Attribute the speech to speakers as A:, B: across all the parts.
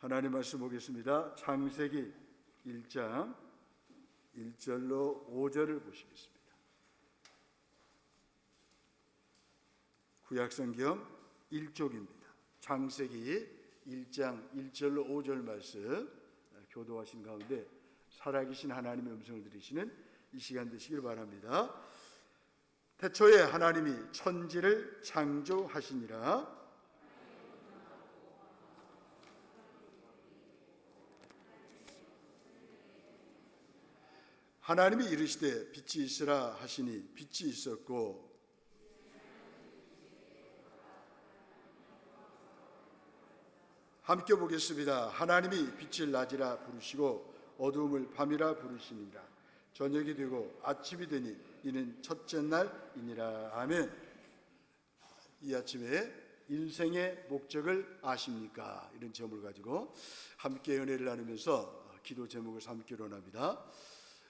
A: 하나님 말씀 보겠습니다. 창세기 1장 1절로 5절을 보시겠습니다. 구약성경 1쪽입니다. 창세기 1장 1절로 5절 말씀 교도하신 가운데 살아계신 하나님의 음성을 들으시는 이 시간 되시길 바랍니다. 태초에 하나님이 천지를 창조하시니라. 하나님이 이르시되 빛이 있으라 하시니 빛이 있었고, 함께 보겠습니다. 하나님이 빛을 낮이라 부르시고 어두움을 밤이라 부르시니라. 저녁이 되고 아침이 되니 이는 첫째 날이니라. 아멘. 이 아침에 인생의 목적을 아십니까? 이런 제목을 가지고 함께 은혜를 나누면서 기도 제목을 삼기로 합니다.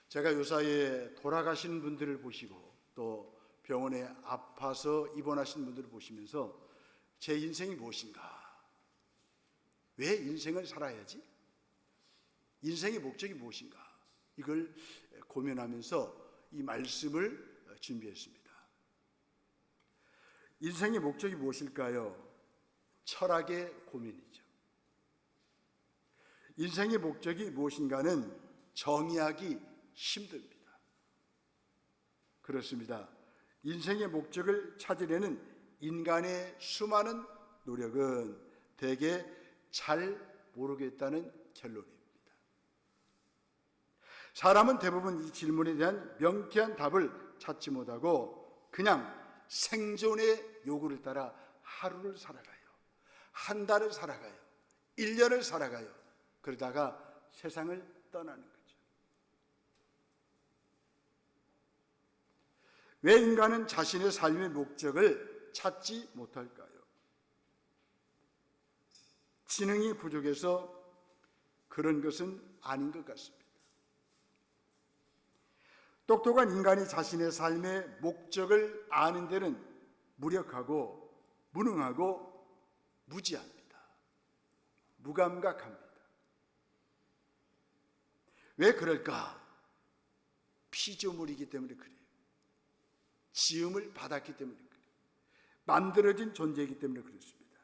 A: 제가 요사이에 돌아가신 분들을 보시고 또 병원에 아파서 입원하신 분들을 보시면서 제 인생이 무엇인가? 왜 인생을 살아야지? 인생의 목적이 무엇인가? 이걸 고민하면서 이 말씀을 준비했습니다. 인생의 목적이 무엇일까요? 철학의 고민이죠. 인생의 목적이 무엇인가는 정의하기 힘듭니다. 그렇습니다. 인생의 목적을 찾으려는 인간의 수많은 노력은 대개 잘 모르겠다는 결론입니다. 사람은 대부분 이 질문에 대한 명쾌한 답을 찾지 못하고 그냥 생존의 요구를 따라 하루를 살아가요. 한 달을 살아가요. 1년을 살아가요. 그러다가 세상을 떠나는 거죠. 왜 인간은 자신의 삶의 목적을 찾지 못할까요? 지능이 부족해서 그런 것은 아닌 것 같습니다. 똑똑한 인간이 자신의 삶의 목적을 아는 데는 무력하고 무능하고 무지합니다. 무감각합니다. 왜 그럴까? 피조물이기 때문에 그래요. 지음을 받았기 때문에 그래요. 만들어진 존재이기 때문에 그렇습니다.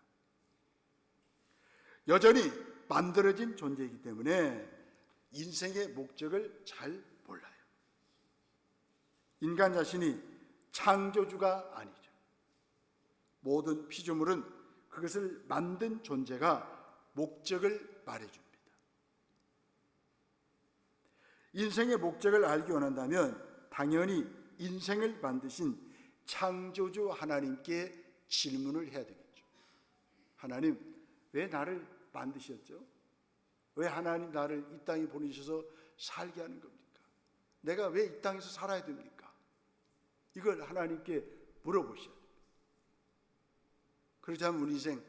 A: 여전히 만들어진 존재이기 때문에 인생의 목적을 잘 몰라요. 인간 자신이 창조주가 아니죠. 모든 피조물은 그것을 만든 존재가 목적을 말해줍니다. 인생의 목적을 알기 원한다면 당연히 인생을 만드신 창조주 하나님께 질문을 해야 되겠죠. 하나님, 왜 나를 만드셨죠? 왜 하나님 나를 이 땅에 보내셔서 살게 하는 겁니까? 내가 왜 이 땅에서 살아야 됩니까? 이걸 하나님께 물어보셔야 됩니다. 그렇지 않으면 우리 인생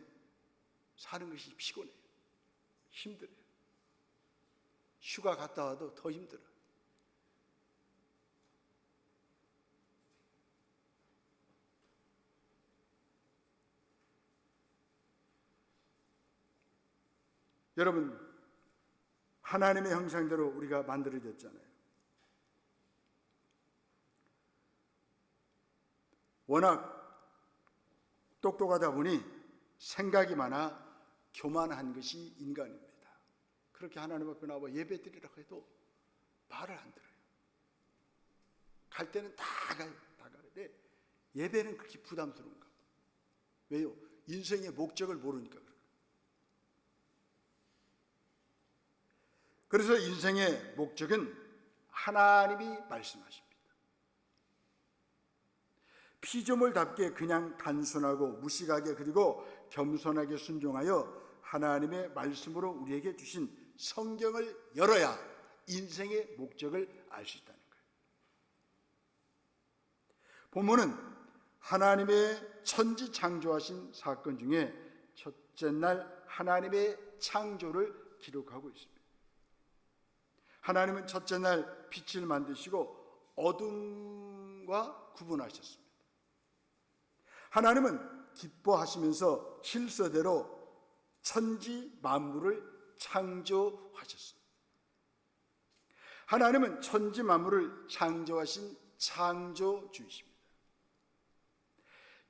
A: 사는 것이 피곤해요. 힘들어요. 휴가 갔다 와도 더 힘들어요. 여러분, 하나님의 형상대로 우리가 만들어졌잖아요. 워낙 똑똑하다 보니 생각이 많아 교만한 것이 인간입니다. 그렇게 하나님 앞에 나와 예배 드리라고 해도 말을 안 들어요. 갈 때는 다 가요. 다 가는데 예배는 그렇게 부담스러운가 봐요. 왜요? 인생의 목적을 모르니까 그래요. 그래서 인생의 목적은 하나님이 말씀하십니다. 피조물답게 그냥 단순하고 무식하게 그리고 겸손하게 순종하여 하나님의 말씀으로 우리에게 주신 성경을 열어야 인생의 목적을 알 수 있다는 거예요. 본문은 하나님의 천지 창조하신 사건 중에 첫째 날 하나님의 창조를 기록하고 있습니다. 하나님은 첫째 날 빛을 만드시고 어둠과 구분하셨습니다. 하나님은 기뻐하시면서 실서대로 천지 만물을 창조하셨습니다. 하나님은 천지 만물을 창조하신 창조주이십니다.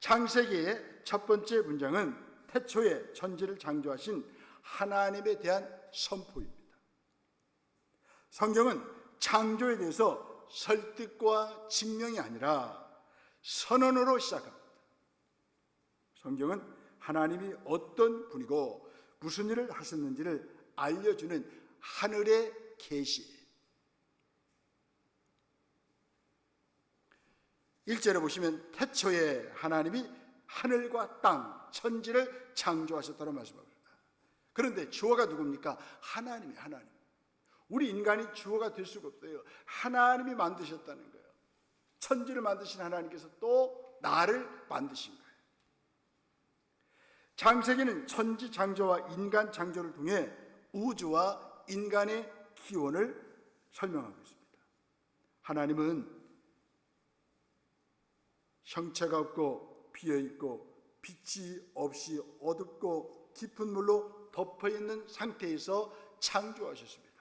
A: 창세기의 첫 번째 문장은 태초에 천지를 창조하신 하나님에 대한 선포입니다. 성경은 창조에 대해서 설득과 증명이 아니라 선언으로 시작합니다. 성경은 하나님이 어떤 분이고 무슨 일을 하셨는지를 알려주는 하늘의 계시. 1절에 보시면 태초에 하나님이 하늘과 땅, 천지를 창조하셨다고 말씀합니다. 그런데 주어가 누굽니까? 하나님이 하나님. 우리 인간이 주어가 될 수가 없어요. 하나님이 만드셨다는 거예요. 천지를 만드신 하나님께서 또 나를 만드신 거예요. 창세기는 천지 창조와 인간 창조를 통해 우주와 인간의 기원을 설명하고 있습니다. 하나님은 형체가 없고 비어있고 빛이 없이 어둡고 깊은 물로 덮어있는 상태에서 창조하셨습니다.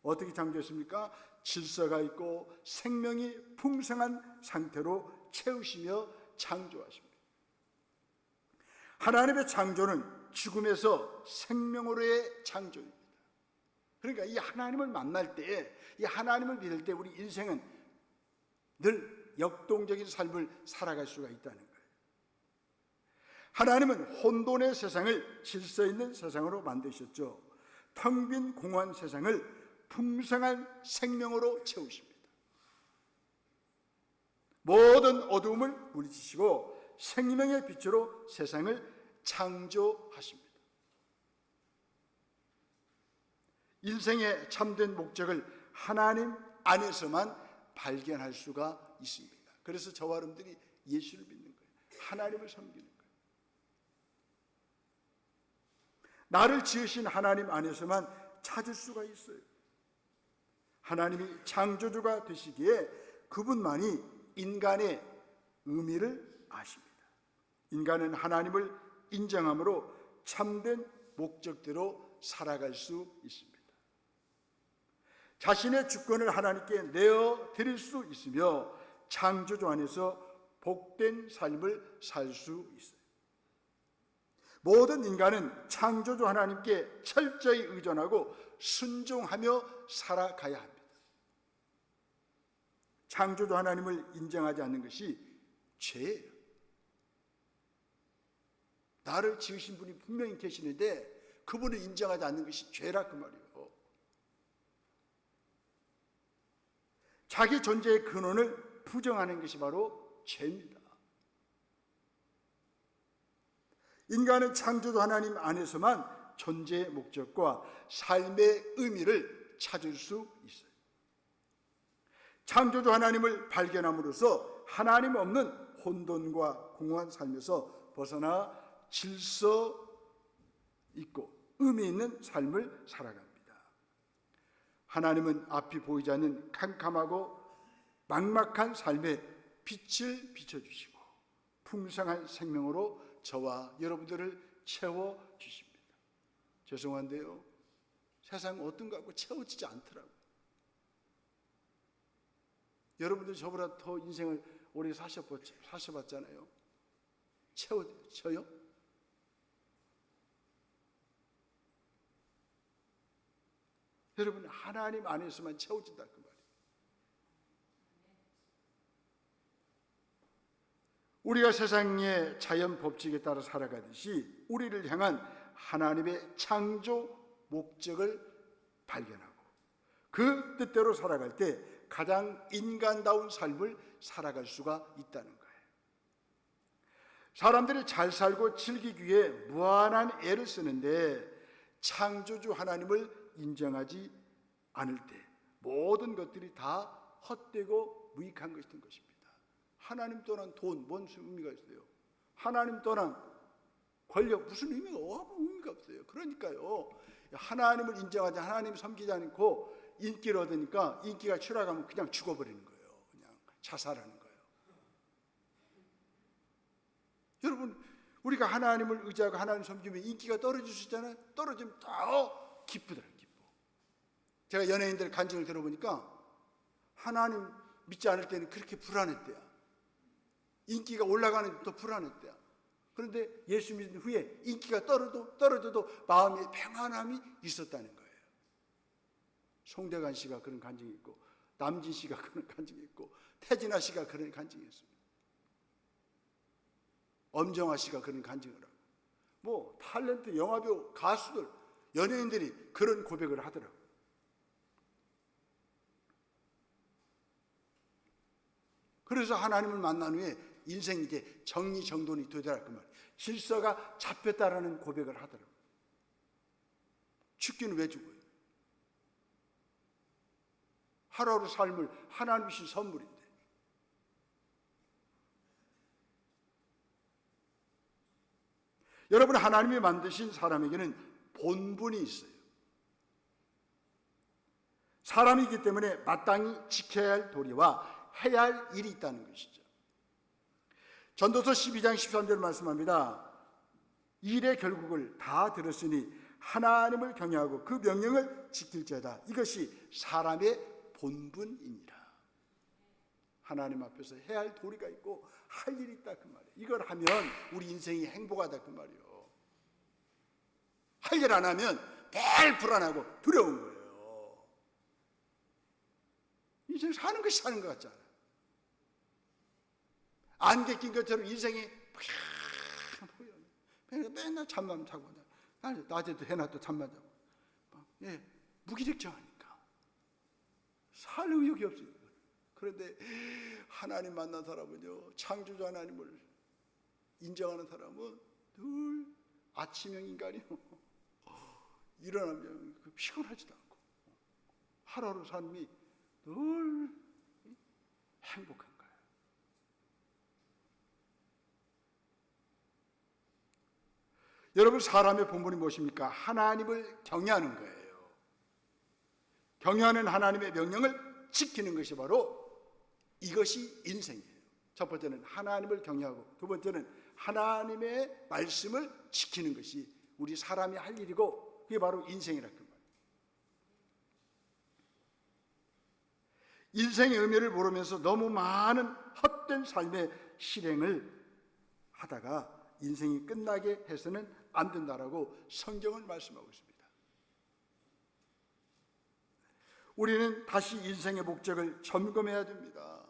A: 어떻게 창조했습니까? 질서가 있고 생명이 풍성한 상태로 채우시며 창조하십니다. 하나님의 창조는 죽음에서 생명으로의 창조입니다. 그러니까 이 하나님을 만날 때, 이 하나님을 믿을 때 우리 인생은 늘 역동적인 삶을 살아갈 수가 있다는 거예요. 하나님은 혼돈의 세상을 질서 있는 세상으로 만드셨죠. 텅 빈 공허한 세상을 풍성한 생명으로 채우십니다. 모든 어두움을 물리치시고 생명의 빛으로 세상을 창조하십니다. 인생의 참된 목적을 하나님 안에서만 발견할 수가 있습니다. 그래서 저와 여러분들이 예수를 믿는 거예요. 하나님을 섬기는 거예요. 나를 지으신 하나님 안에서만 찾을 수가 있어요. 하나님이 창조주가 되시기에 그분만이 인간의 의미를 아십니다. 인간은 하나님을 인정함으로 참된 목적대로 살아갈 수 있습니다. 자신의 주권을 하나님께 내어 드릴 수 있으며 창조주 안에서 복된 삶을 살 수 있어요. 모든 인간은 창조주 하나님께 철저히 의존하고 순종하며 살아가야 합니다. 창조주 하나님을 인정하지 않는 것이 죄예요. 나를 지으신 분이 분명히 계시는데 그분을 인정하지 않는 것이 죄라 그 말이에요. 자기 존재의 근원을 부정하는 것이 바로 죄입니다. 인간은 창조주 하나님 안에서만 존재의 목적과 삶의 의미를 찾을 수 있어요. 창조주 하나님을 발견함으로써 하나님 없는 혼돈과 공허한 삶에서 벗어나 질서 있고 의미 있는 삶을 살아갑니다. 하나님은 앞이 보이지 않는 캄캄하고 막막한 삶에 빛을 비춰주시고 풍성한 생명으로 저와 여러분들을 채워주십니다. 죄송한데요, 세상 어떤 거 갖고 채워지지 않더라고요. 여러분들 저보다 더 인생을 오래 사셔봤잖아요. 채워져요? 여러분, 하나님 안에서만 채워진다 그 말이에요. 우리가 세상의 자연 법칙에 따라 살아가듯이 우리를 향한 하나님의 창조 목적을 발견하고 그 뜻대로 살아갈 때 가장 인간다운 삶을 살아갈 수가 있다는 거예요. 사람들이 잘 살고 즐기기 위해 무한한 애를 쓰는데 창조주 하나님을 인정하지 않을 때 모든 것들이 다 헛되고 무익한 것인 것입니다. 하나님 떠난 돈, 뭔 의미가 있어요? 하나님 떠난 권력, 무슨 의미가 없어요. 그러니까요, 하나님을 인정하지, 하나님 섬기지 않고 인기를 얻으니까 인기가 추락하면 그냥 죽어버리는 거예요. 그냥 자살하는 거예요. 여러분, 우리가 하나님을 의지하고 하나님 섬기면 인기가 떨어질 수 있잖아요. 떨어지면 더 기쁘더라, 기뻐. 제가 연예인들 간증을 들어보니까 하나님 믿지 않을 때는 그렇게 불안했대요. 인기가 올라가는 또 불안했대요. 그런데 예수 믿은 후에 인기가 떨어져도 마음에 평안함이 있었다는 거예요. 송대관 씨가 그런 간증이 있고, 남진 씨가 그런 간증이 있고, 태진아 씨가 그런 간증이 있습니다. 엄정화 씨가 그런 간증을 하고, 뭐 탤런트 영화배우 가수들 연예인들이 그런 고백을 하더라고요. 그래서 하나님을 만난 후에 인생이 이제 정리정돈이 되더라 그 말이에요. 질서가 잡혔다라는 고백을 하더라고요. 죽기는 왜 죽어요? 하루하루 삶을 하나님이 주신 선물인데. 여러분, 하나님이 만드신 사람에게는 본분이 있어요. 사람이기 때문에 마땅히 지켜야 할 도리와 해야 할 일이 있다는 것이죠. 전도서 12장 13절 말씀합니다. 일의 결국을 다 들었으니 하나님을 경외하고 그 명령을 지킬지어다. 이것이 사람의 본분이니라. 하나님 앞에서 해야 할 도리가 있고 할 일이 있다 그 말이에요. 이걸 하면 우리 인생이 행복하다 그 말이에요. 할 일 안 하면 늘 불안하고 두려운 거예요. 인생 사는 것이 사는 것 같잖아요. 안개 낀 것처럼 인생이 맨날 잠만 자고, 낮에도 해놔도 잠만 자고, 무기력증하니까 살 의욕이 없어요. 그런데 하나님 만난 사람은요, 창조주 하나님을 인정하는 사람은 늘 아침형 인간이요, 일어나면 피곤하지도 않고 하루하루 삶이 늘 행복한 거예요. 여러분, 사람의 본분이 무엇입니까? 하나님을 경외하는 거예요. 경외하는 하나님의 명령을 지키는 것이 바로 이것이 인생이에요. 첫 번째는 하나님을 경외하고, 두 번째는 하나님의 말씀을 지키는 것이 우리 사람이 할 일이고, 그게 바로 인생이라 그 말이에요. 인생의 의미를 모르면서 너무 많은 헛된 삶의 실행을 하다가 인생이 끝나게 해서는 안 된다라고 성경은 말씀하고 있습니다. 우리는 다시 인생의 목적을 점검해야 됩니다.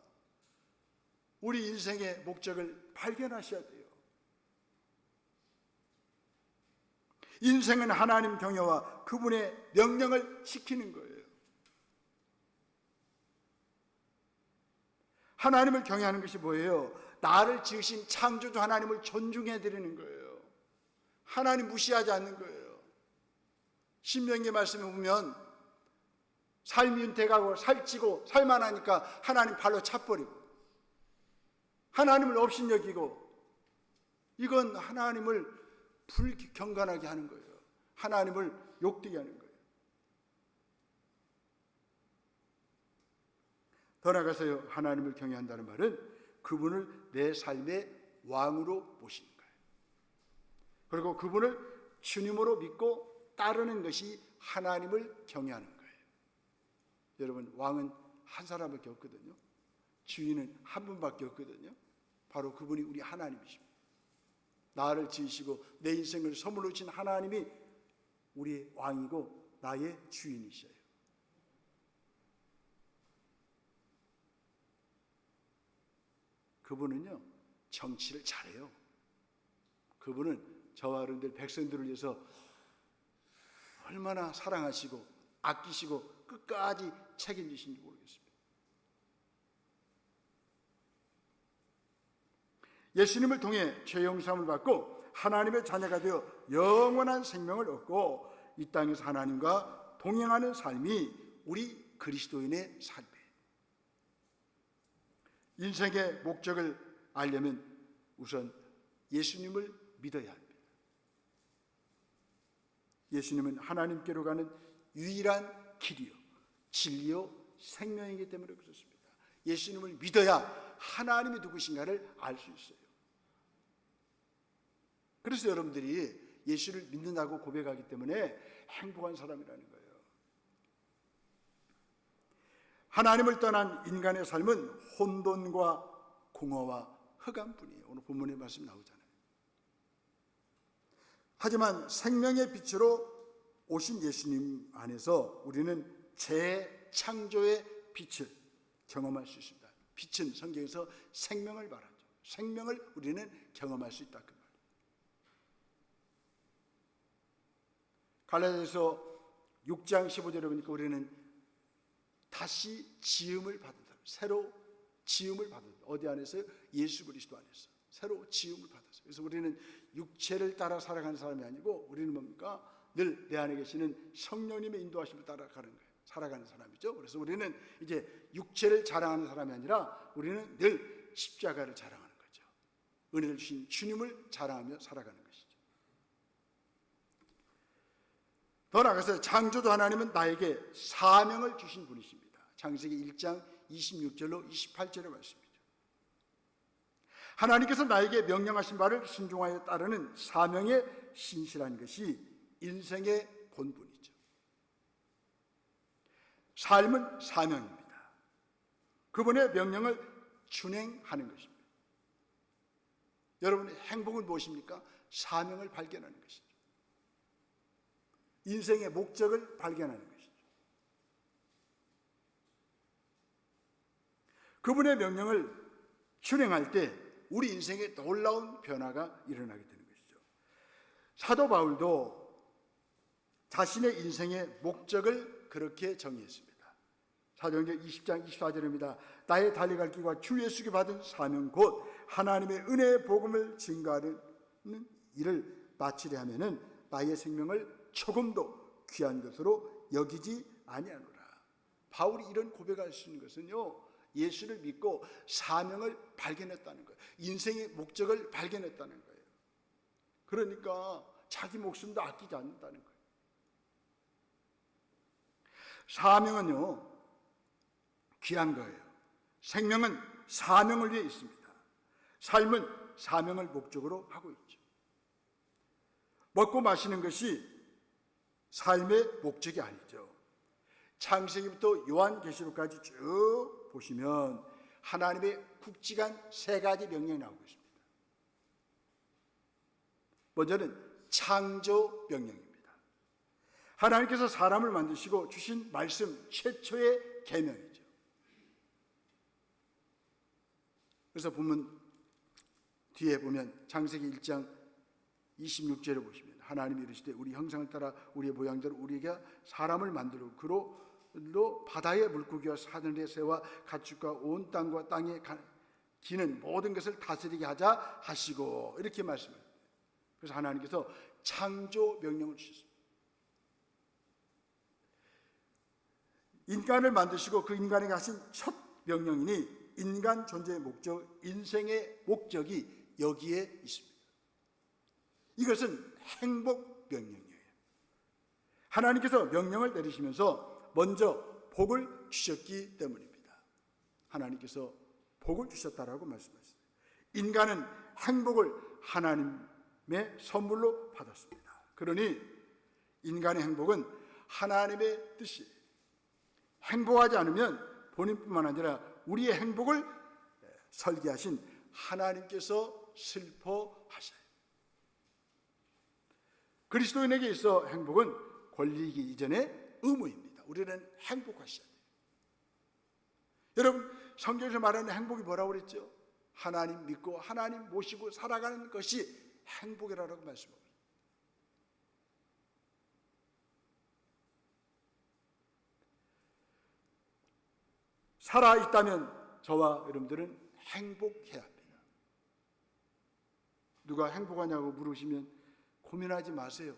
A: 우리 인생의 목적을 발견하셔야 돼요. 인생은 하나님 경외와 그분의 명령을 지키는 거예요. 하나님을 경외하는 것이 뭐예요? 나를 지으신 창조주 하나님을 존중해 드리는 거예요. 하나님 무시하지 않는 거예요. 신명기 말씀에 보면 삶이 윤택하고 살찌고 살만하니까 하나님 발로 차버리고, 하나님을 업신여기고, 이건 하나님을 불경건하게 하는 거예요. 하나님을 욕되게 하는 거예요. 더 나아가서요, 하나님을 경외한다는 말은 그분을 내 삶의 왕으로 모시는 거예요. 그리고 그분을 주님으로 믿고 따르는 것이 하나님을 경외하는 거예요. 여러분, 왕은 한 사람밖에 없거든요. 주인은 한 분밖에 없거든요. 바로 그분이 우리 하나님이십니다. 나를 지으시고 내 인생을 선물로 주신 하나님이 우리의 왕이고 나의 주인이셔요. 그분은요, 정치를 잘해요. 그분은 저와 여러분들 백성들을 위해서 얼마나 사랑하시고 아끼시고 끝까지 책임지신지 모르겠습니다. 예수님을 통해 죄 용서함을 받고 하나님의 자녀가 되어 영원한 생명을 얻고 이 땅에서 하나님과 동행하는 삶이 우리 그리스도인의 삶이에요. 인생의 목적을 알려면 우선 예수님을 믿어야 합니다. 예수님은 하나님께로 가는 유일한 길이요, 진리요, 생명이기 때문에 그렇습니다. 예수님을 믿어야 하나님이 누구신가를 알 수 있어요. 그래서 여러분들이 예수를 믿는다고 고백하기 때문에 행복한 사람이라는 거예요. 하나님을 떠난 인간의 삶은 혼돈과 공허와 흑암뿐이에요. 오늘 본문의 말씀 나오잖아요. 하지만 생명의 빛으로 오신 예수님 안에서 우리는 재창조의 빛을 경험할 수 있습니다. 빛은 성경에서 생명을 말하죠. 생명을 우리는 경험할 수 있다 그 말이에요. 갈라디아서 6장 15절에 보니까 우리는 다시 지음을 받은 사람, 새로 지음을 받은, 어디 안에서요? 예수 그리스도 안에서 새로 지음을 받았어요. 그래서 우리는 육체를 따라 살아가는 사람이 아니고 우리는 뭡니까? 늘 내 안에 계시는 성령님의 인도하심을 따라가는 거예요. 살아가는 사람이죠. 그래서 우리는 이제 육체를 자랑하는 사람이 아니라 우리는 늘 십자가를 자랑하는 거죠. 은혜를 주신 주님을 자랑하며 살아가는 것이죠. 더 나아가서 창조주 하나님은 나에게 사명을 주신 분이십니다. 창세기 1장 26절로 28절의 말씀이죠. 하나님께서 나에게 명령하신 바를 순종하여 따르는 사명의 신실한 것이 인생의 본분이죠. 삶은 사명입니다. 그분의 명령을 준행하는 것입니다. 여러분의 행복은 무엇입니까? 사명을 발견하는 것이죠. 인생의 목적을 발견하는 것이죠. 그분의 명령을 준행할 때 우리 인생에 놀라운 변화가 일어나게 되는 것이죠. 사도 바울도 자신의 인생의 목적을 그렇게 정의했습니다. 사도행전 20장 24절입니다. 나의 달려갈 길과 주 예수께 받은 사명 곧 하나님의 은혜의 복음을 증거하는 일을 마치려 하면은 나의 생명을 조금도 귀한 것으로 여기지 아니하노라. 바울이 이런 고백할 수 있는 것은요, 예수를 믿고 사명을 발견했다는 거예요. 인생의 목적을 발견했다는 거예요. 그러니까 자기 목숨도 아끼지 않는다는 거예요. 사명은요, 귀한 거예요. 생명은 사명을 위해 있습니다. 삶은 사명을 목적으로 하고 있죠. 먹고 마시는 것이 삶의 목적이 아니죠. 창세기부터 요한계시록까지 쭉 보시면 하나님의 굵직한 세 가지 명령이 나오고 있습니다. 먼저는 창조 명령입니다. 하나님께서 사람을 만드시고 주신 말씀 최초의 계명이죠. 그래서 본문 뒤에 보면 창세기 1장 26절을 보시면 하나님이 이르시되 우리 형상을 따라 우리의 모양대로 우리에게 사람을 만들고 그로 바다의 물고기와 하늘의 새와 가축과 온 땅과 땅에 기는 모든 것을 다스리게 하자 하시고 이렇게 말씀합니다. 그래서 하나님께서 창조 명령을 주셨습니다. 인간을 만드시고 그 인간에게 하신 첫 명령이니 인간 존재의 목적, 인생의 목적이 여기에 있습니다. 이것은 행복 명령이에요. 하나님께서 명령을 내리시면서 먼저 복을 주셨기 때문입니다. 하나님께서 복을 주셨다라고 말씀하셨어요. 인간은 행복을 하나님의 선물로 받았습니다. 그러니 인간의 행복은 하나님의 뜻이에요. 행복하지 않으면 본인뿐만 아니라 우리의 행복을 설계하신 하나님께서 슬퍼하셔요. 그리스도인에게 있어 행복은 권리이기 이전에 의무입니다. 우리는 행복하셔야 돼요. 여러분, 성경에서 말하는 행복이 뭐라고 그랬죠? 하나님 믿고 하나님 모시고 살아가는 것이 행복이라고 말씀합니다. 살아있다면 저와 여러분들은 행복해야 합니다. 누가 행복하냐고 물으시면 고민하지 마세요.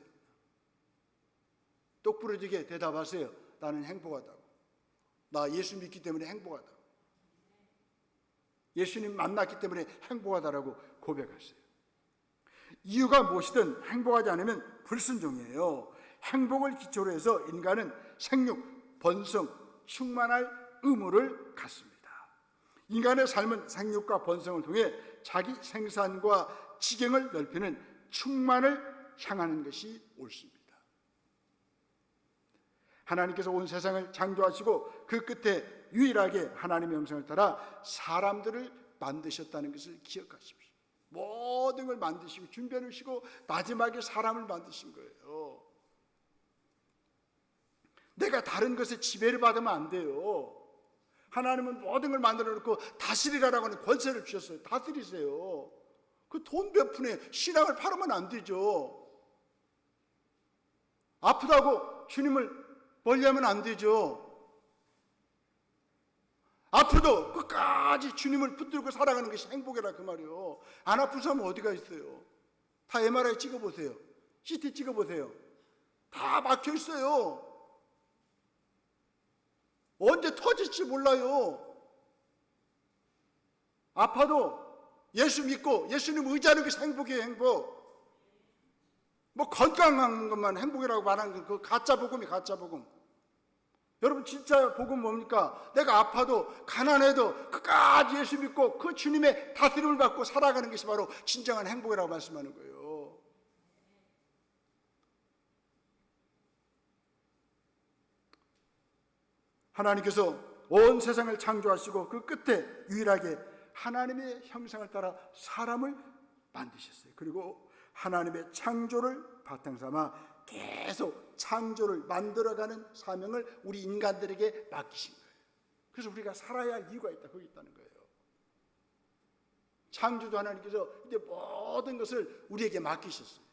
A: 똑부러지게 대답하세요. 나는 행복하다고. 나 예수 믿기 때문에 행복하다고. 예수님 만났기 때문에 행복하다라고 고백하세요. 이유가 무엇이든 행복하지 않으면 불순종이에요. 행복을 기초로 해서 인간은 생육, 번성, 충만할 의무를 갖습니다. 인간의 삶은 생육과 번성을 통해 자기 생산과 지경을 넓히는 충만을 향하는 것이 옳습니다. 하나님께서 온 세상을 창조하시고 그 끝에 유일하게 하나님의 형상을 따라 사람들을 만드셨다는 것을 기억하십시오. 모든 걸 만드시고 준비해 놓으시고 마지막에 사람을 만드신 거예요. 내가 다른 것에 지배를 받으면 안 돼요. 하나님은 모든 걸 만들어 놓고 다스리라라고 하는 권세를 주셨어요. 다스리세요. 그 돈 몇 푼에 신앙을 팔으면 안 되죠. 아프다고 주님을 멀리하면 안 되죠. 아프도 끝까지 주님을 붙들고 살아가는 것이 행복이라 그 말이에요. 안 아픈 사람은 어디가 있어요? 다 MRI 찍어보세요. CT 찍어보세요. 다 막혀 있어요. 언제 터질지 몰라요. 아파도 예수 믿고 예수님 의지하는 것이 행복이에요. 행복. 뭐 건강한 것만 행복이라고 말하는 그 가짜 복음이 가짜 복음. 여러분 진짜 복음 뭡니까? 내가 아파도 가난해도 끝까지 예수 믿고 그 주님의 다스림을 받고 살아가는 것이 바로 진정한 행복이라고 말씀하는 거예요. 하나님께서 온 세상을 창조하시고 그 끝에 유일하게 하나님의 형상을 따라 사람을 만드셨어요. 그리고 하나님의 창조를 바탕삼아 계속 창조를 만들어가는 사명을 우리 인간들에게 맡기신 거예요. 그래서 우리가 살아야 할 이유가 있다. 거기 있다는 거예요. 창조주 하나님께서 이제 모든 것을 우리에게 맡기셨어요.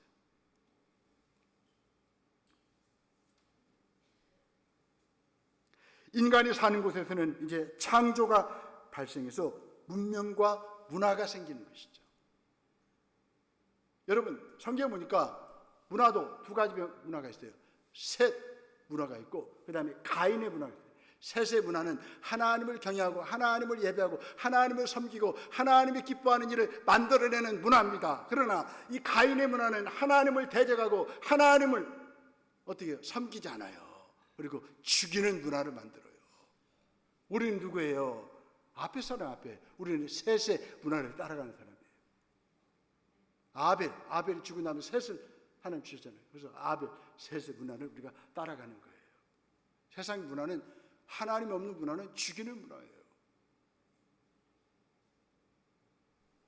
A: 인간이 사는 곳에서는 이제 창조가 발생해서 문명과 문화가 생기는 것이죠. 여러분 성경에 보니까 문화도 두 가지 문화가 있어요. 셋 문화가 있고 그 다음에 가인의 문화가 있어요. 셋의 문화는 하나님을 경외하고 하나님을 예배하고 하나님을 섬기고 하나님이 기뻐하는 일을 만들어내는 문화입니다. 그러나 이 가인의 문화는 하나님을 대적하고 하나님을 어떻게 해요? 섬기지 않아요. 그리고 죽이는 문화를 만들어요. 우리는 누구예요? 앞에 사람 앞에. 우리는 셋의 문화를 따라가는 사람이에요. 아벨이 죽고 나면 셋을 하나님 주셨잖아요. 그래서 아벨, 셋의 문화를 우리가 따라가는 거예요. 세상 문화는 하나님 없는 문화는 죽이는 문화예요.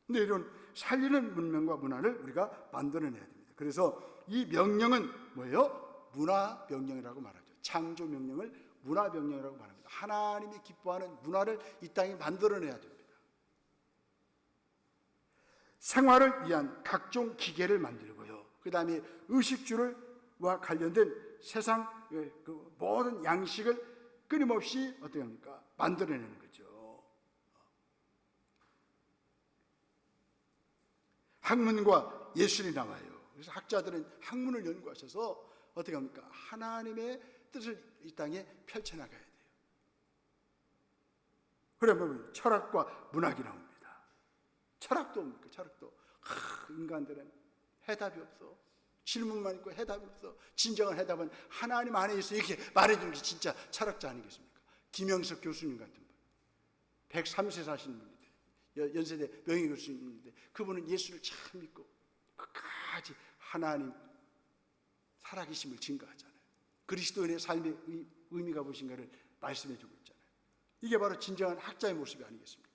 A: 근데 이런 살리는 문명과 문화를 우리가 만들어내야 됩니다. 그래서 이 명령은 뭐예요? 문화 명령이라고 말하죠. 창조 명령을 문화 명령이라고 말합니다. 하나님이 기뻐하는 문화를 이 땅에 만들어내야 됩니다. 생활을 위한 각종 기계를 만들고요. 그 다음에 의식주와 관련된 세상 그 모든 양식을 끊임없이 어떻게 합니까? 만들어내는 거죠. 학문과 예술이 나와요. 그래서 학자들은 학문을 연구하셔서 어떻게 합니까? 하나님의 뜻을 이 땅에 펼쳐나가야 돼요. 그러면 철학과 문학이 나옵니다. 철학도 뭡니까? 철학도 인간들은 해답이 없어. 질문만 있고 해답이 없어. 진정한 해답은 하나님 안에 있어. 이렇게 말해주는 게 진짜 철학자 아니겠습니까? 김영석 교수님 같은 분, 103세 사시는 분인데, 연세대 명예 교수님인데 그분은 예수를 참 믿고 끝까지 하나님 살아계심을 증거하잖아요. 그리스도인의 삶의 의미가 무엇인가를 말씀해 주고 있잖아요. 이게 바로 진정한 학자의 모습이 아니겠습니까?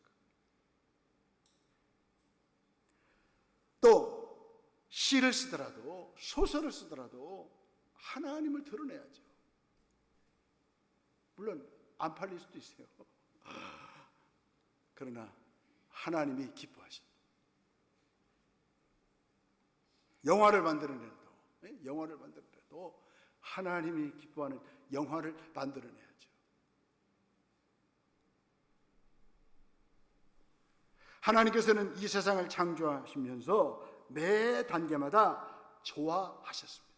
A: 또 시를 쓰더라도 소설을 쓰더라도 하나님을 드러내야죠. 물론 안 팔릴 수도 있어요. 그러나 하나님이 기뻐하십니다. 영화를 만들어내도 하나님이 기뻐하는 영화를 만들어내야죠. 하나님께서는 이 세상을 창조하시면서 매 단계마다 좋아하셨습니다.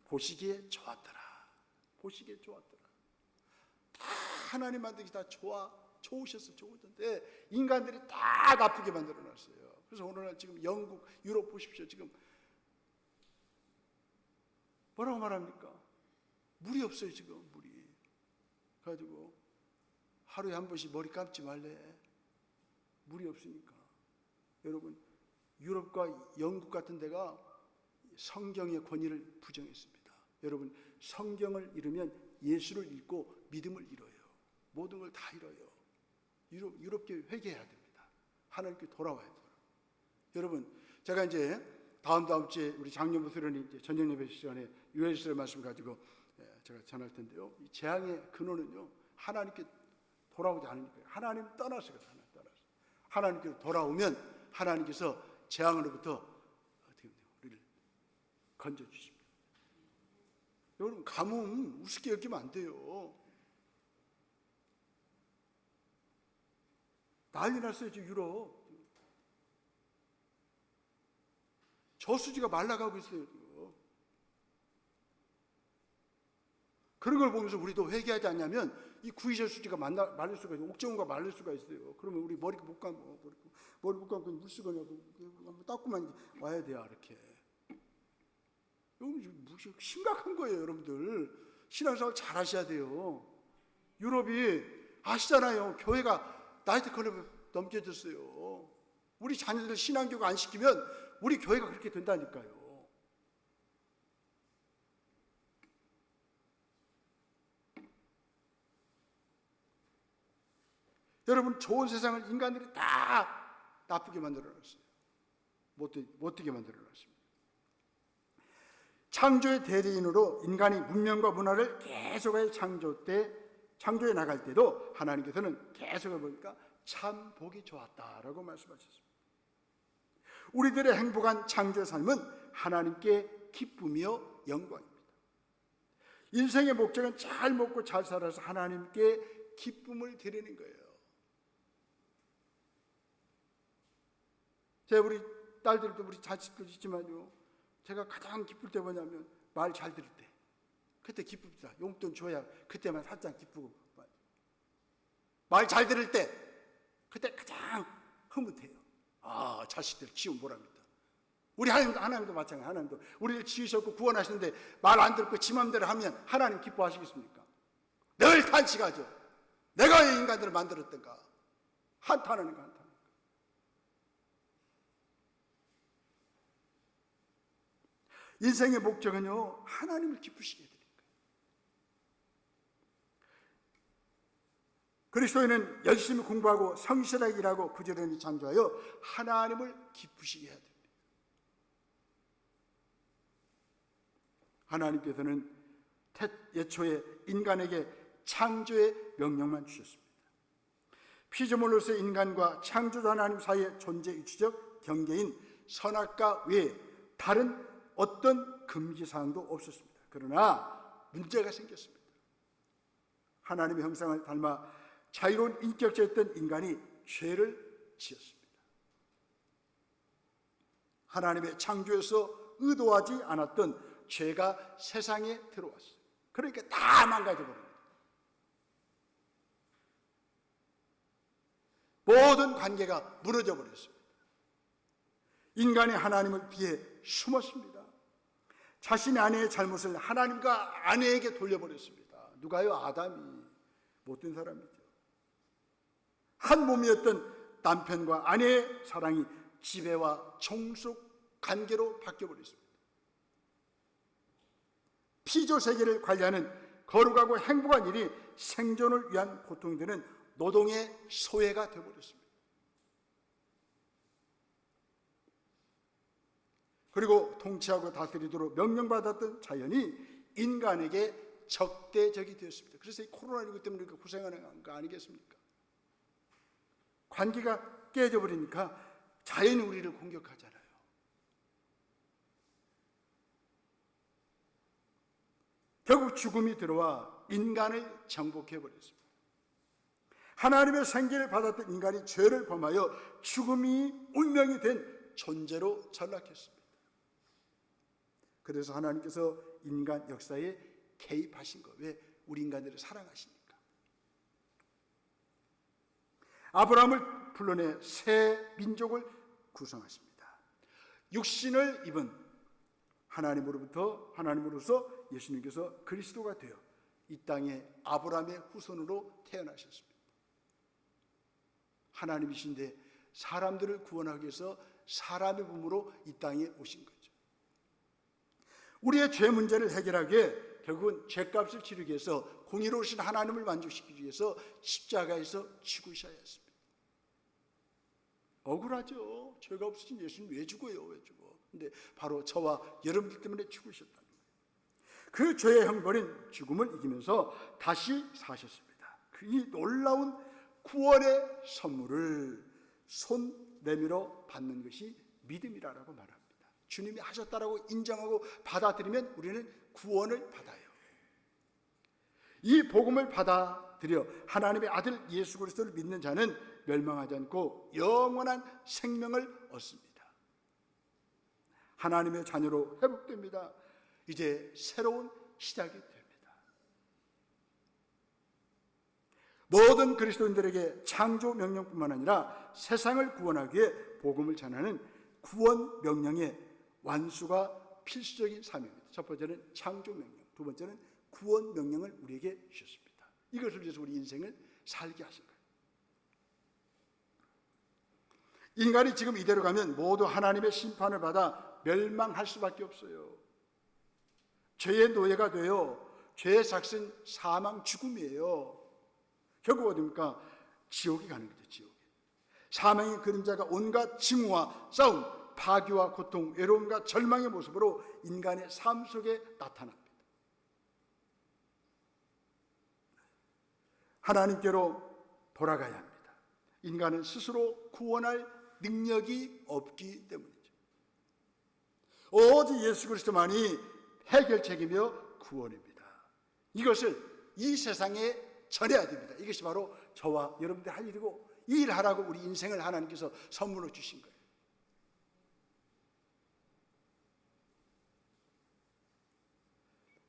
A: 보시기에 좋았더라. 보시기에 좋았더라. 다 하나님 만들기 다 좋으셨는데 인간들이 다 나쁘게 만들어놨어요. 그래서 오늘날 지금 영국, 유럽 보십시오. 지금 뭐라고 말합니까? 물이 없어요. 지금 물이. 그래가지고 하루에 한 번씩 머리 감지 말래. 물이 없으니까. 여러분 유럽과 영국 같은 데가 성경의 권위를 부정했습니다. 여러분, 성경을 잃으면 예수를 잃고 믿음을 잃어요. 모든 걸 다 잃어요. 유럽게 회개해야 됩니다. 하나님께 돌아와야 돼요. 여러분, 제가 이제 다음 주에 우리 장로 부스런이 이제 저녁 예배 시간에 유해수의 말씀 가지고 제가 전할 텐데요. 이 재앙의 근원은요, 하나님께 돌아오지 않으니까요. 하나님 떠나서 그래요. 하나님께 돌아오면 하나님께서 재앙으로부터 어떻게 우리를 건져 주십니다. 여러분, 가뭄 우습게 여기면 안 돼요. 난리 났어요, 지금 유럽. 저수지가 말라가고 있어요, 지금. 그런 걸 보면서 우리도 회개하지 않냐면 이 구이저수지가 말릴 수가 있어요. 옥정우가 말릴 수가 있어요. 그러면 우리 머리 못 감고 머리 못 감고 물수건하고 닦고만 와야 돼요, 이렇게. 여러분, 심각한 거예요, 여러분들. 신앙생활 잘 하셔야 돼요. 유럽이 아시잖아요. 교회가 나이트 클럽에 넘겨졌어요. 우리 자녀들 신앙교육 안 시키면 우리 교회가 그렇게 된다니까요. 여러분, 좋은 세상을 인간들이 다 나쁘게 만들어놨어요. 못되게 만들어놨습니다. 창조의 대리인으로 인간이 문명과 문화를 계속해 창조해 나갈 때도 하나님께서는 계속해 보니까 참 보기 좋았다라고 말씀하셨습니다. 우리들의 행복한 창조의 삶은 하나님께 기쁨이요 영광입니다. 인생의 목적은 잘 먹고 잘 살아서 하나님께 기쁨을 드리는 거예요. 제가 우리 딸들도 우리 자식도 있지만요, 제가 가장 기쁠 때 뭐냐면 말 잘 들을 때, 그때 기쁩니다. 용돈 줘야 그때만 살짝 기쁘고, 말 잘 들을 때 그때 가장 흐뭇해요. 아, 자식들 키운 보랍니다. 우리 하나님도 마찬가지. 하나님도 우리를 지으셨고 구원하시는데 말 안 듣고 지 맘대로 하면 하나님 기뻐하시겠습니까? 늘 탄식하죠. 내가 이 인간들을 만들었던가. 한탄하는 거 한탄. 인생의 목적은요, 하나님을 기쁘시게 해드리는 거예요. 그리스도인은 열심히 공부하고 성실하게 일하고 부지런히 창조하여 하나님을 기쁘시게 해야 됩니다. 하나님께서는 예초에 인간에게 창조의 명령만 주셨습니다. 피조물로서의 인간과 창조주 하나님 사이의 존재 위치적 경계인 선악과 외에 다른 어떤 금기사항도 없었습니다. 그러나 문제가 생겼습니다. 하나님의 형상을 닮아 자유로운 인격체였던 인간이 죄를 지었습니다. 하나님의 창조에서 의도하지 않았던 죄가 세상에 들어왔어요. 그러니까 다 망가져버립니다. 모든 관계가 무너져 버렸습니다. 인간이 하나님을 피해 숨었습니다. 자신의 아내의 잘못을 하나님과 아내에게 돌려버렸습니다. 누가요? 아담이. 못된 사람이죠. 한 몸이었던 남편과 아내의 사랑이 지배와 종속 관계로 바뀌어버렸습니다. 피조 세계를 관리하는 거룩하고 행복한 일이 생존을 위한 고통이 되는 노동의 소외가 되어버렸습니다. 그리고 통치하고 다스리도록 명령받았던 자연이 인간에게 적대적이 되었습니다. 그래서 이 코로나19 때문에 이렇게 고생하는 거 아니겠습니까? 관계가 깨져버리니까 자연이 우리를 공격하잖아요. 결국 죽음이 들어와 인간을 정복해버렸습니다. 하나님의 생기를 받았던 인간이 죄를 범하여 죽음이 운명이 된 존재로 전락했습니다. 그래서 하나님께서 인간 역사에 개입하신 거예요. 왜? 우리 인간들을 사랑하시니까. 아브라함을 불러내 새 민족을 구성하십니다. 육신을 입은 하나님으로서 예수님께서 그리스도가 되어 이 땅에 아브라함의 후손으로 태어나셨습니다. 하나님이신데 사람들을 구원하기 위해서 사람의 몸으로 이 땅에 오신 거죠. 우리의 죄 문제를 해결하기 위해 결국은 죄값을 치르기 위해서 공의로우신 하나님을 만족시키기 위해서 십자가에서 죽으셔야 했습니다. 억울하죠. 죄가 없으신 예수님 왜 죽어요? 왜 죽어? 근데 바로 저와 여러분들 때문에 죽으셨다는 거예요. 그 죄의 형벌인 죽음을 이기면서 다시 사셨습니다. 이 놀라운 구원의 선물을 손 내밀어 받는 것이 믿음이라고 말합니다. 주님이 하셨다라고 인정하고 받아들이면 우리는 구원을 받아요. 이 복음을 받아들여 하나님의 아들 예수 그리스도를 믿는 자는 멸망하지 않고 영원한 생명을 얻습니다. 하나님의 자녀로 회복됩니다. 이제 새로운 시작이 됩니다. 모든 그리스도인들에게 창조 명령뿐만 아니라 세상을 구원하기 위해 복음을 전하는 구원 명령의 완수가 필수적인 사명입니다. 첫 번째는 창조 명령, 두 번째는 구원 명령을 우리에게 주셨습니다. 이것을 위해서 우리 인생을 살게 하신 거예요. 인간이 지금 이대로 가면 모두 하나님의 심판을 받아 멸망할 수밖에 없어요. 죄의 노예가 되어 죄의 삭은 사망 죽음이에요. 결국 어디입니까? 지옥이 가는 거죠. 지옥. 사망의 그림자가 온갖 징후와 싸움, 파괴와 고통, 외로움과 절망의 모습으로 인간의 삶 속에 나타납니다. 하나님께로 돌아가야 합니다. 인간은 스스로 구원할 능력이 없기 때문이죠. 오직 예수 그리스도만이 해결책이며 구원입니다. 이것을 이 세상에 전해야 됩니다. 이것이 바로 저와 여러분들 할 일이고, 이 일 하라고 우리 인생을 하나님께서 선물로 주신 거예요.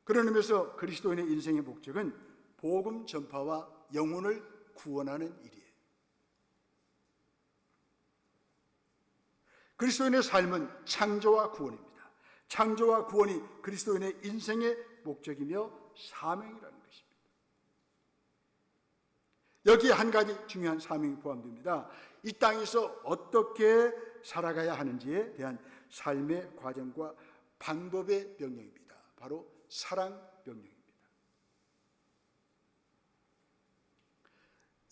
A: 그런 의미에서 그리스도인의 인생의 목적은 복음 전파와 영혼을 구원하는 일이에요. 그리스도인의 삶은 창조와 구원입니다. 창조와 구원이 그리스도인의 인생의 목적이며 사명이라는 것입니다. 여기에 한 가지 중요한 사명이 포함됩니다. 이 땅에서 어떻게 살아가야 하는지에 대한 삶의 과정과 방법의 명령입니다. 바로 사랑 명령입니다.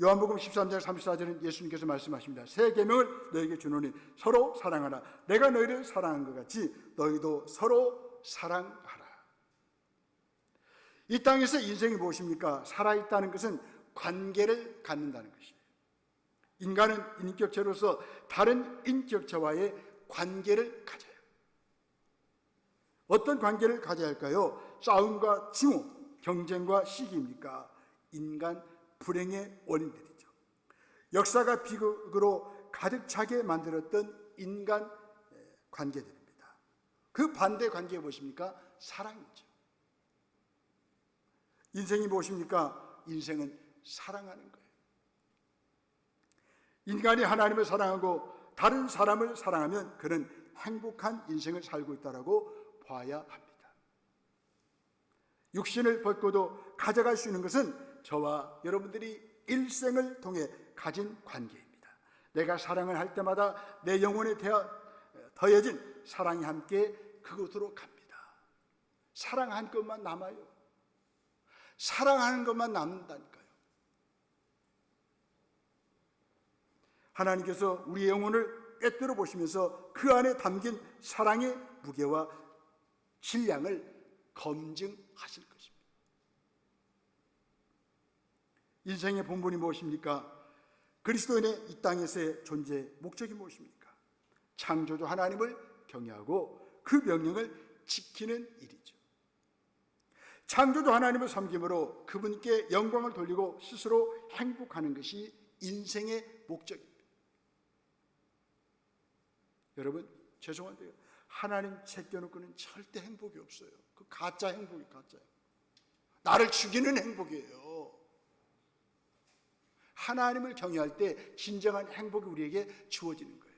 A: 요한복음 13장 34절은 예수님께서 말씀하십니다. 새 계명을 너에게 주노니 서로 사랑하라. 내가 너희를 사랑한 것 같이 너희도 서로 사랑하라. 이 땅에서 인생이 무엇입니까? 살아있다는 것은 관계를 갖는다는 것이에요. 인간은 인격체로서 다른 인격체와의 관계를 가져요. 어떤 관계를 가져야 할까요? 싸움과 징후, 경쟁과 시기입니까? 인간 불행의 원인들이죠. 역사가 비극으로 가득 차게 만들었던 인간 관계들입니다. 그 반대 관계가 무엇입니까? 사랑이죠. 인생이 무엇입니까? 인생은 사랑하는 거예요. 인간이 하나님을 사랑하고 다른 사람을 사랑하면 그는 행복한 인생을 살고 있다고 봐야 합니다. 육신을 벗고도 가져갈 수 있는 것은 저와 여러분들이 일생을 통해 가진 관계입니다. 내가 사랑을 할 때마다 내 영혼에 더해진 사랑이 함께 그곳으로 갑니다. 사랑한 것만 남아요. 사랑하는 것만 남는다니까요. 하나님께서 우리의 영혼을 꿰뚫어 보시면서 그 안에 담긴 사랑의 무게와 질량을 검증하실 것입니다. 인생의 본분이 무엇입니까? 그리스도인의 이 땅에서의 존재 목적이 무엇입니까? 창조주 하나님을 경외하고 그 명령을 지키는 일이죠. 창조주 하나님을 섬김으로 그분께 영광을 돌리고 스스로 행복하는 것이 인생의 목적입니다. 여러분, 죄송한데요, 하나님 제껴놓고는 절대 행복이 없어요. 그 가짜 행복이 가짜예요. 나를 죽이는 행복이에요. 하나님을 경외할 때 진정한 행복이 우리에게 주어지는 거예요.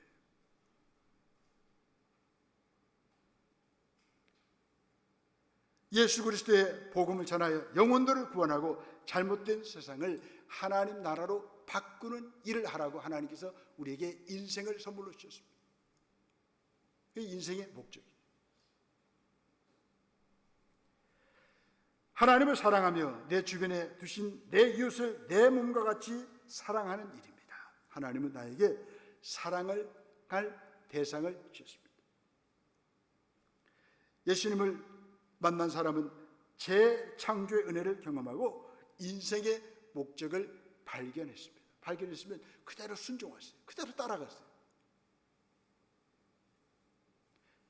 A: 예수 그리스도의 복음을 전하여 영혼들을 구원하고 잘못된 세상을 하나님 나라로 바꾸는 일을 하라고 하나님께서 우리에게 인생을 선물로 주셨습니다. 그게 인생의 목적이에요. 하나님을 사랑하며 내 주변에 두신 내 이웃을 내 몸과 같이 사랑하는 일입니다. 하나님은 나에게 사랑을 할 대상을 주셨습니다. 예수님을 만난 사람은 재창조의 은혜를 경험하고 인생의 목적을 발견했습니다. 발견했으면 그대로 순종했어요. 그대로 따라갔어요.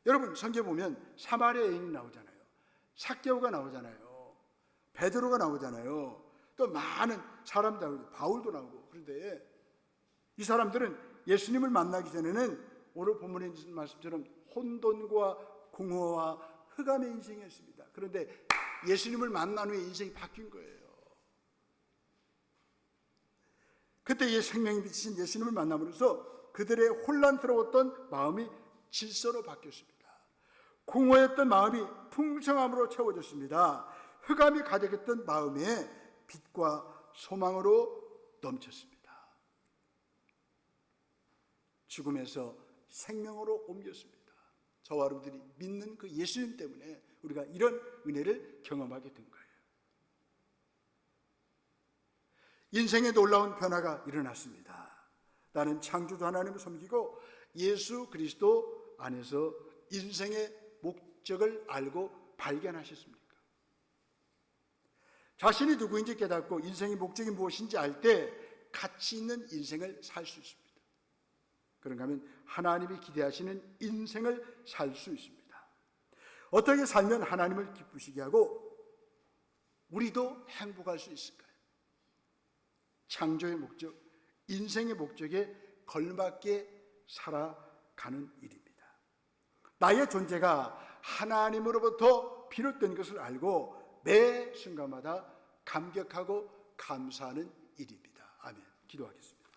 A: 여러분, 성경에 보면 사마리아 여인이 나오잖아요. 삭개오가 나오잖아요. 베드로가 나오잖아요. 또 많은 사람들, 바울도 나오고. 그런데 이 사람들은 예수님을 만나기 전에는 오늘 본문에 있는 말씀처럼 혼돈과 공허와 흑암의 인생이었습니다. 그런데 예수님을 만난 후에 인생이 바뀐 거예요. 그때 생명이 비치신 예수님을 만남으로써 그들의 혼란스러웠던 마음이 질서로 바뀌었습니다. 공허했던 마음이 풍성함으로 채워졌습니다. 흑암이 가득했던 마음에 빛과 소망으로 넘쳤습니다. 죽음에서 생명으로 옮겼습니다. 저와 여러분들이 믿는 그 예수님 때문에 우리가 이런 은혜를 경험하게 된 거예요. 인생에 놀라운 변화가 일어났습니다. 나는 창조주 하나님을 섬기고 예수 그리스도 안에서 인생의 목적을 알고 발견하셨습니까? 자신이 누구인지 깨닫고 인생의 목적이 무엇인지 알 때 가치 있는 인생을 살 수 있습니다. 그런가 하면 하나님이 기대하시는 인생을 살 수 있습니다. 어떻게 살면 하나님을 기쁘시게 하고 우리도 행복할 수 있을까요? 창조의 목적, 인생의 목적에 걸맞게 살아가는 일입니다. 나의 존재가 하나님으로부터 비롯된 것을 알고 매 순간마다 감격하고 감사하는 일입니다. 아멘. 기도하겠습니다.